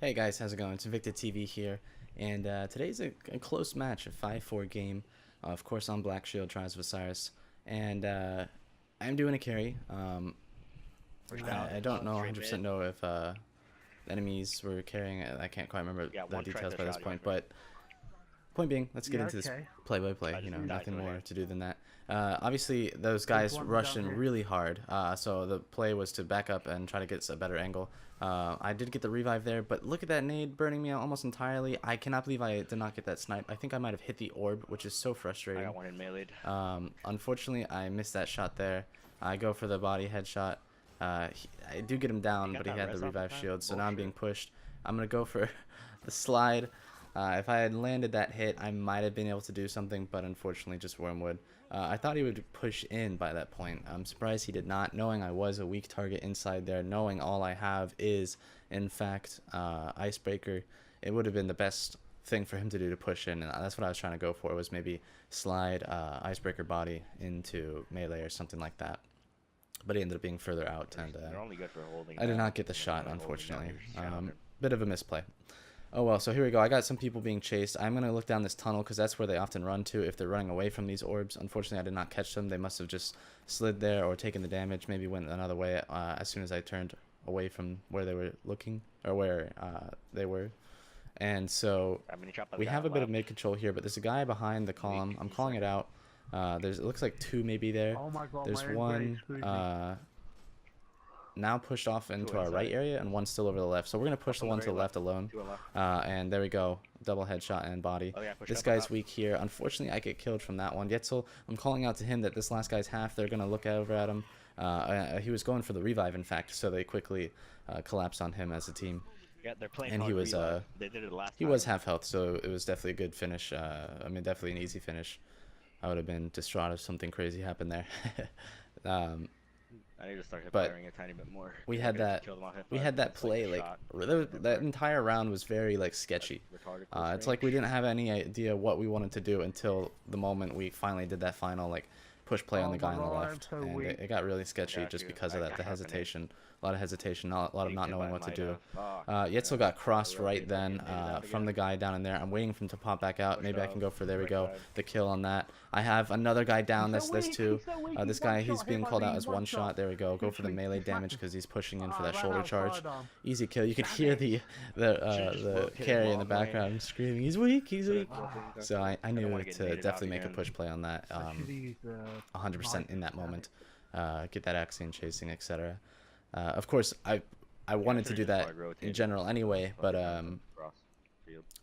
Hey guys, how's it going? It's Invicta TV here, and today's a close match, a 5-4 game. Of course, on Black Shield, tries of Osiris, and I'm doing a carry. I don't know 100% know if enemies were carrying it. I can't quite remember the details by this point, but point being, let's get into this play-by-play. You know, nothing more to do than that. Obviously, those guys rushed in really hard, so the play was to back up and try to get a better angle. I did get the revive there, but look at that nade burning me out almost entirely. I cannot believe I did not get that snipe. I think I might have hit the orb, which is so frustrating. I got one in meleeed. Unfortunately, I missed that shot there. I go for the body headshot. I do get him down, but he had the revive shield, so now I'm being pushed. I'm going to go for the slide. If I had landed that hit, I might have been able to do something, but unfortunately just Wormwood. I thought he would push in by that point. I'm surprised he did not, knowing I was a weak target inside there, knowing all I have is, in fact, Icebreaker. It would have been the best thing for him to do to push in, and that's what I was trying to go for, was maybe slide Icebreaker body into melee or something like that. But he ended up being further out, and I did not get the shot, unfortunately. Bit of a misplay. Oh well, so here we go. I got some people being chased. I'm going to look down this tunnel because that's where they often run to if they're running away from these orbs. Unfortunately, I did not catch them. They must have just slid there or taken the damage, maybe went another way as soon as I turned away from where they were looking, or where they were. And so we have a bit of mid-control here, but there's a guy behind the column. I'm calling it out. It looks like two maybe there. Oh my God, there's one now pushed off into our right area, and one still over the left. So we're going to push the one to the left alone. And there we go. Double headshot and body. This guy's weak here. Unfortunately, I get killed from that one. Yetzel, I'm calling out to him that this last guy's half. They're going to look over at him. He was going for the revive, in fact, so they quickly collapsed on him as a team. Yeah, they're playing and he was they did it last he time. was half health, so it was definitely a good finish. I mean, definitely an easy finish. I would have been distraught if something crazy happened there. I need to start but firing a tiny bit more. we had that play like that entire round was very like sketchy. It's like we didn't have any idea what we wanted to do until the moment we finally did that final like push play on the guy on the left, and it got really sketchy just because of that, the hesitation. A lot of hesitation, a lot of not knowing what to do. Yetzel got crossed right then from the guy down in there. I'm waiting for him to pop back out. Maybe I can go for, there we go, the kill on that. I have another guy down. This too. This guy, he's being called out as one shot. There we go. Go for the melee damage because he's pushing in for that shoulder charge. Easy kill. You can hear the carry in the background screaming, "He's weak, he's weak." So I knew to definitely make a push play on that, 100% in that moment. Get that Axion chasing, etc. Of course, I wanted to do that in general anyway, but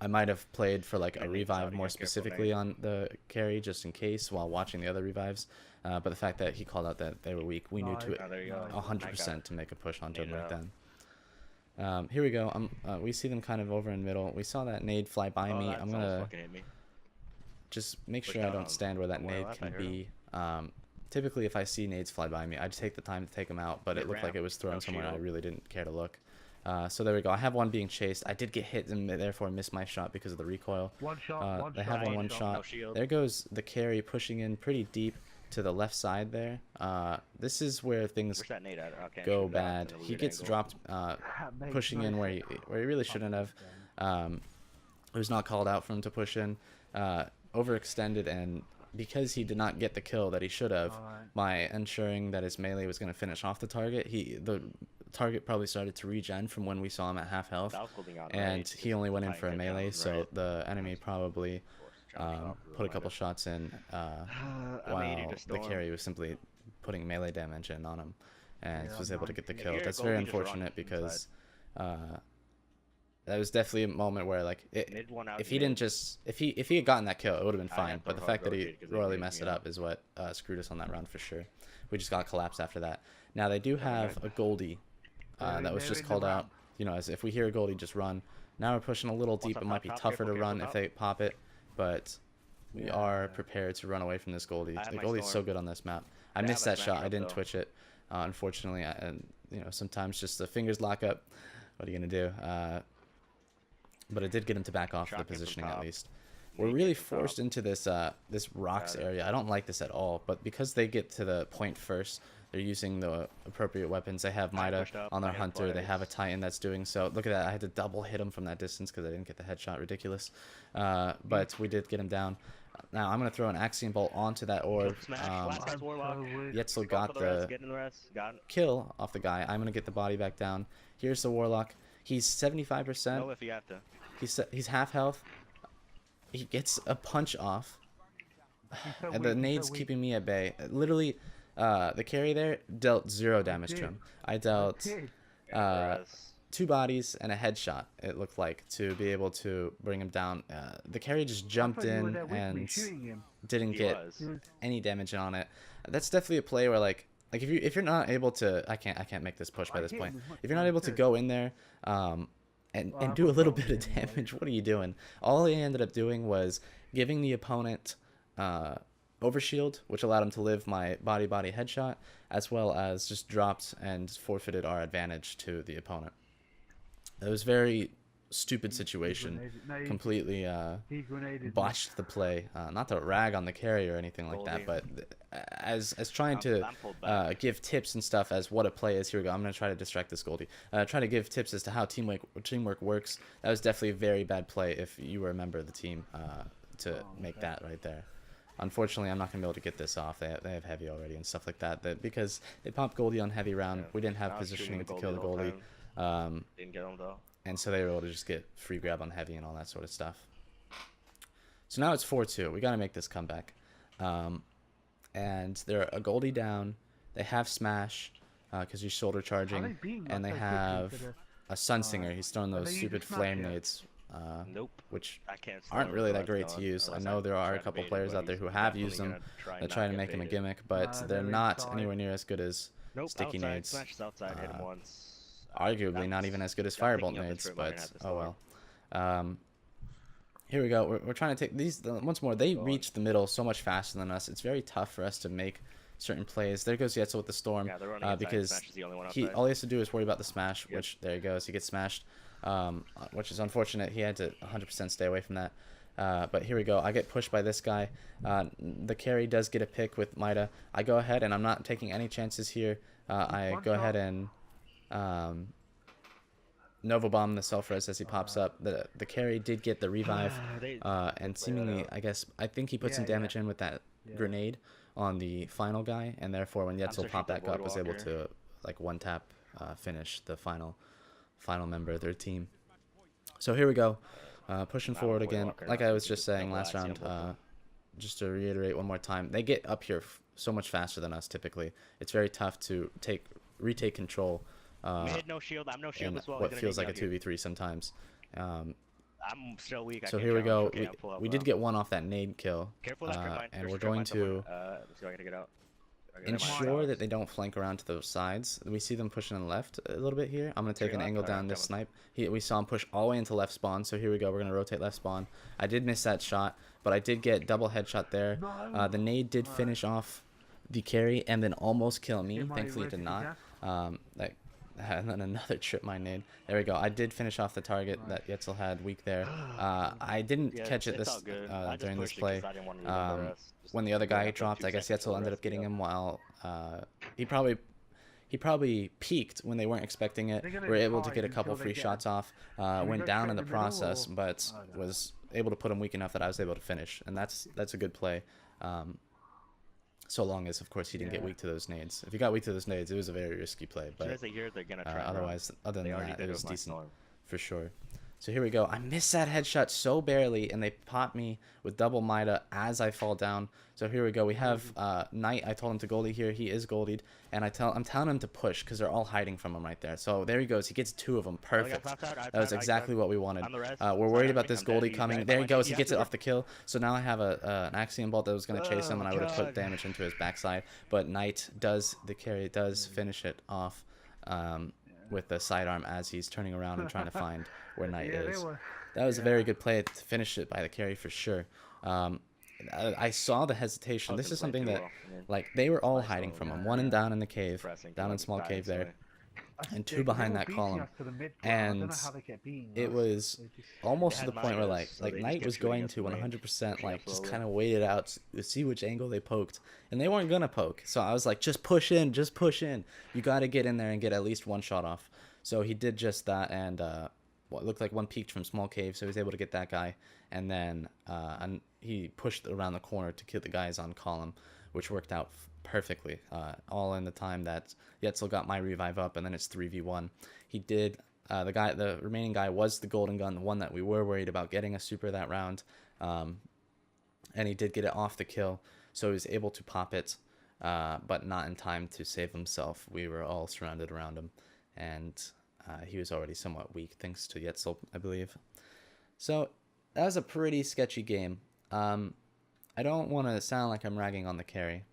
I might have played for like a revive more specifically on the carry just in case while watching the other revives. But the fact that he called out that they were weak, we knew to 100% to make a push onto him right then. Here we go. We see them kind of over in middle. We saw that nade fly by me. I'm gonna just make sure I don't stand where that nade can be. Typically, if I see nades fly by me, I'd take the time to take them out, but it looked like it was thrown somewhere and I really didn't care to look. So there we go. I have one being chased. I did get hit and therefore missed my shot because of the recoil. They have one shot. There goes the carry pushing in pretty deep to the left side there. This is where things go bad. He gets dropped pushing in where he really shouldn't have. It was not called out for him to push in. Overextended, and because he did not get the kill that he should have, by ensuring that his melee was going to finish off the target, the target probably started to regen from when we saw him at half health, and he only went in for a melee, so the enemy probably put a couple shots in while the carry was simply putting melee damage in on him, and was able to get the kill. That's very unfortunate because that was definitely a moment where like if he had gotten that kill, it would have been fine. But the fact that he royally messed it up is what screwed us on that round for sure. We just got collapsed after that. Now they do have a Goldie that was just called out. You know, as if we hear a Goldie, just run. Now we're pushing a little deep. It might be tougher to run if they pop it, but we are prepared to run away from this Goldie. The Goldie's so good on this map. I missed that shot. I didn't twitch it. Unfortunately, and you know, sometimes just the fingers lock up. What are you gonna do? But it did get him to back off the positioning at least. we're really forced into this this rocks area. I don't like this at all, but because they get to the point first, they're using the appropriate weapons. They have Mida on their hunter. They have a Titan that's doing so. Look at that. I had to double hit him from that distance because I didn't get the headshot. Ridiculous. But we did get him down. Now I'm going to throw an Axiom Bolt onto that orb. Yetzel got the kill off the guy. I'm going to get the body back down. Here's the Warlock. He's 75%. Oh, if you have to. He's half health. He gets a punch off. And the nade's keeping me at bay. Literally, the carry there dealt 0 damage to him. I dealt 2 bodies and a headshot, it looked like, to be able to bring him down. The carry just jumped in and didn't get any damage on it. That's definitely a play where like if you're not able to, I can't make this push by this point. If you're not able to go in there and do a little bit of damage, what are you doing? All he ended up doing was giving the opponent overshield, which allowed him to live my body headshot, as well as just dropped and forfeited our advantage to the opponent. It was very stupid situation. Completely botched the play. Not to rag on the carry or anything like that, but as trying to give tips and stuff as what a play is. Here we go. I'm gonna try to distract this Goldie. Try to give tips as to how teamwork works. That was definitely a very bad play if you were a member of the team to make that right there. Unfortunately, I'm not going to be able to get this off. They have heavy already and stuff like that. Because they popped Goldie on heavy round, we didn't have positioning to kill the Goldie. Didn't get him though. And so they were able to just get free grab on heavy and all that sort of stuff. So now it's 4-2. We got to make this comeback. And they're a Goldie down. They have Smash because he's shoulder charging. And they have a Sunsinger. He's throwing those stupid flame nades. Which aren't really that great to use. I know there are a couple players out there who have used them that try to make them a gimmick, but they're not anywhere near as good as sticky nades. Arguably not even as good as firebolt nades, but oh well. Here we go. We're trying to take these once more. They reach the middle so much faster than us. It's very tough for us to make certain plays. There goes Yetzel with the storm because all he has to do is worry about the smash, which there he goes. He gets smashed. Which is unfortunate. He had to 100% stay away from that. But here we go. I get pushed by this guy. The carry does get a pick with Mida. I go ahead, and I'm not taking any chances here. I go ahead and Nova Bomb the self-res as he pops up. The carry did get the revive, and seemingly, I think he put some damage in with that grenade on the final guy, and therefore when Yetzel popped back up, was able to like one-tap finish the final member of their team. So here we go, pushing forward again. Like I was just saying last round, just to reiterate one more time, they get up here so much faster than us typically. It's very tough to retake control no shield. I'm no shield as well. What feels like a 2v3 sometimes. I'm still weak. So here we go. We did get one off that nade kill, and we're going to ensure that they don't flank around to those sides. We see them pushing on the left a little bit here. I'm going to take an angle down this snipe. We saw him push all the way into left spawn, so here we go. We're going to rotate left spawn. I did miss that shot, but I did get double headshot there. The nade did finish off the carry and then almost kill me. Thankfully it did not. And then another trip mine nade. There we go. I did finish off the target that Yetzel had weak there. I didn't catch it during this play. When the other guy dropped, I guess Yetzel ended up getting him while he probably peeked when they weren't expecting it. We were able to get a couple free shots off. Went down in the process, but was able to put him weak enough that I was able to finish, and that's a good play. So long as, of course, he didn't get weak to those nades. If he got weak to those nades, it was a very risky play. But otherwise, other than that, it was decent for sure. So here we go. I missed that headshot so barely, and they pop me with double Mida as I fall down. So here we go. We have Knight. I told him to Goldie here. He is Goldied, and I'm telling him to push because they're all hiding from him right there. So there he goes. He gets 2 of them. Perfect. That was exactly what we wanted. We're worried about this Goldie coming. There he goes. He gets it off the kill. So now I have an Axiom Bolt that was going to chase him, and I would have put damage into his backside. But Knight does finish it off with the sidearm as he's turning around and trying to find where Knight is. That was a very good play to finish it by the carry for sure. I saw the hesitation. This is something that, like, they were all hiding from him. One and down in the cave, down in small cave there. and 2 behind that column, and it was almost to the point where like Knight was going to 100% like just kind of wait it out to see which angle they poked, and they weren't gonna poke. So I was like, just push in, you got to get in there and get at least one shot off. So he did just that, and what looked like one peeked from small cave, so he was able to get that guy, and then he pushed around the corner to kill the guys on column, which worked out perfectly, all in the time that Yetzel got my revive up, and then it's 3v1. He did, the remaining guy was the golden gun, the one that we were worried about getting a super that round, and he did get it off the kill, so he was able to pop it, but not in time to save himself. We were all surrounded around him, and he was already somewhat weak, thanks to Yetzel, I believe. So that was a pretty sketchy game. I don't want to sound like I'm ragging on the carry,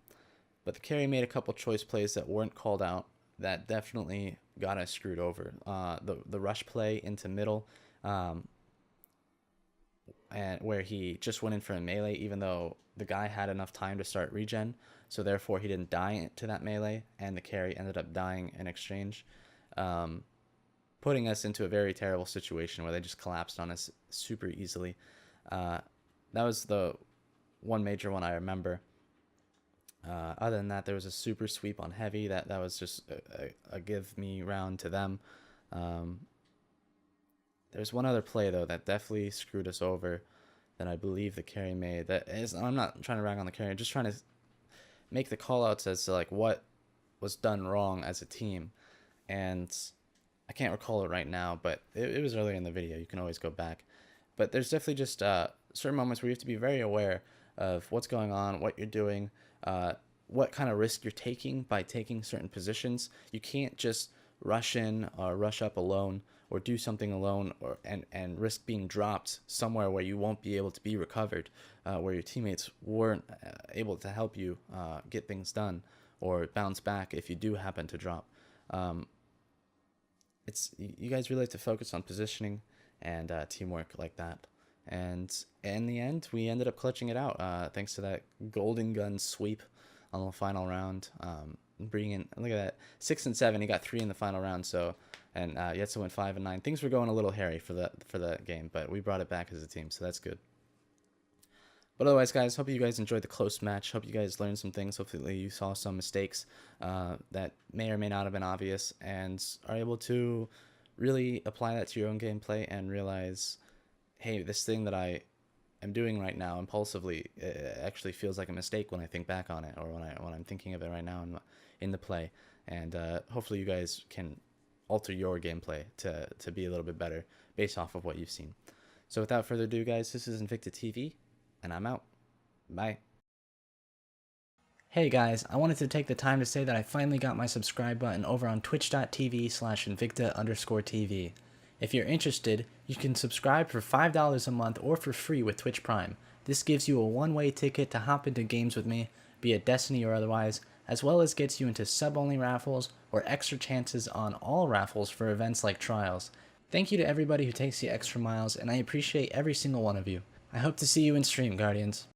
but the carry made a couple choice plays that weren't called out that definitely got us screwed over. The rush play into middle, and where he just went in for a melee, even though the guy had enough time to start regen, so therefore he didn't die to that melee, and the carry ended up dying in exchange, putting us into a very terrible situation where they just collapsed on us super easily. That was the one major one I remember. Other than that, there was a super sweep on heavy that was just a give me round to them. There's one other play though that definitely screwed us over that I believe the carry made. I'm not trying to rag on the carry, I'm just trying to make the call outs as to like what was done wrong as a team, and I can't recall it right now, but it was earlier in the video. You can always go back, but there's definitely just certain moments where you have to be very aware of what's going on, what you're doing, what kind of risk you're taking by taking certain positions. You can't just rush in or rush up alone or do something alone and risk being dropped somewhere where you won't be able to be recovered, where your teammates weren't able to help you get things done or bounce back if you do happen to drop. You guys really have to focus on positioning and teamwork like that. And in the end, we ended up clutching it out thanks to that golden gun sweep on the final round. Bringing in, look at that, 6 and 7. He got 3 in the final round. So, and Yetzel went 5 and 9. Things were going a little hairy for that game, but we brought it back as a team, so that's good. But otherwise, guys, hope you guys enjoyed the close match. Hope you guys learned some things. Hopefully you saw some mistakes that may or may not have been obvious, and are able to really apply that to your own gameplay and realize, hey, this thing that I am doing right now impulsively, it actually feels like a mistake when I think back on it, or when I'm thinking of it right now in the play. And hopefully you guys can alter your gameplay to be a little bit better based off of what you've seen. So without further ado, guys, this is Invicta TV, and I'm out. Bye. Hey guys, I wanted to take the time to say that I finally got my subscribe button over on twitch.tv/invicta_TV. If you're interested, you can subscribe for $5 a month or for free with Twitch Prime. This gives you a one-way ticket to hop into games with me, be it Destiny or otherwise, as well as gets you into sub-only raffles or extra chances on all raffles for events like Trials. Thank you to everybody who takes the extra miles, and I appreciate every single one of you. I hope to see you in stream, Guardians.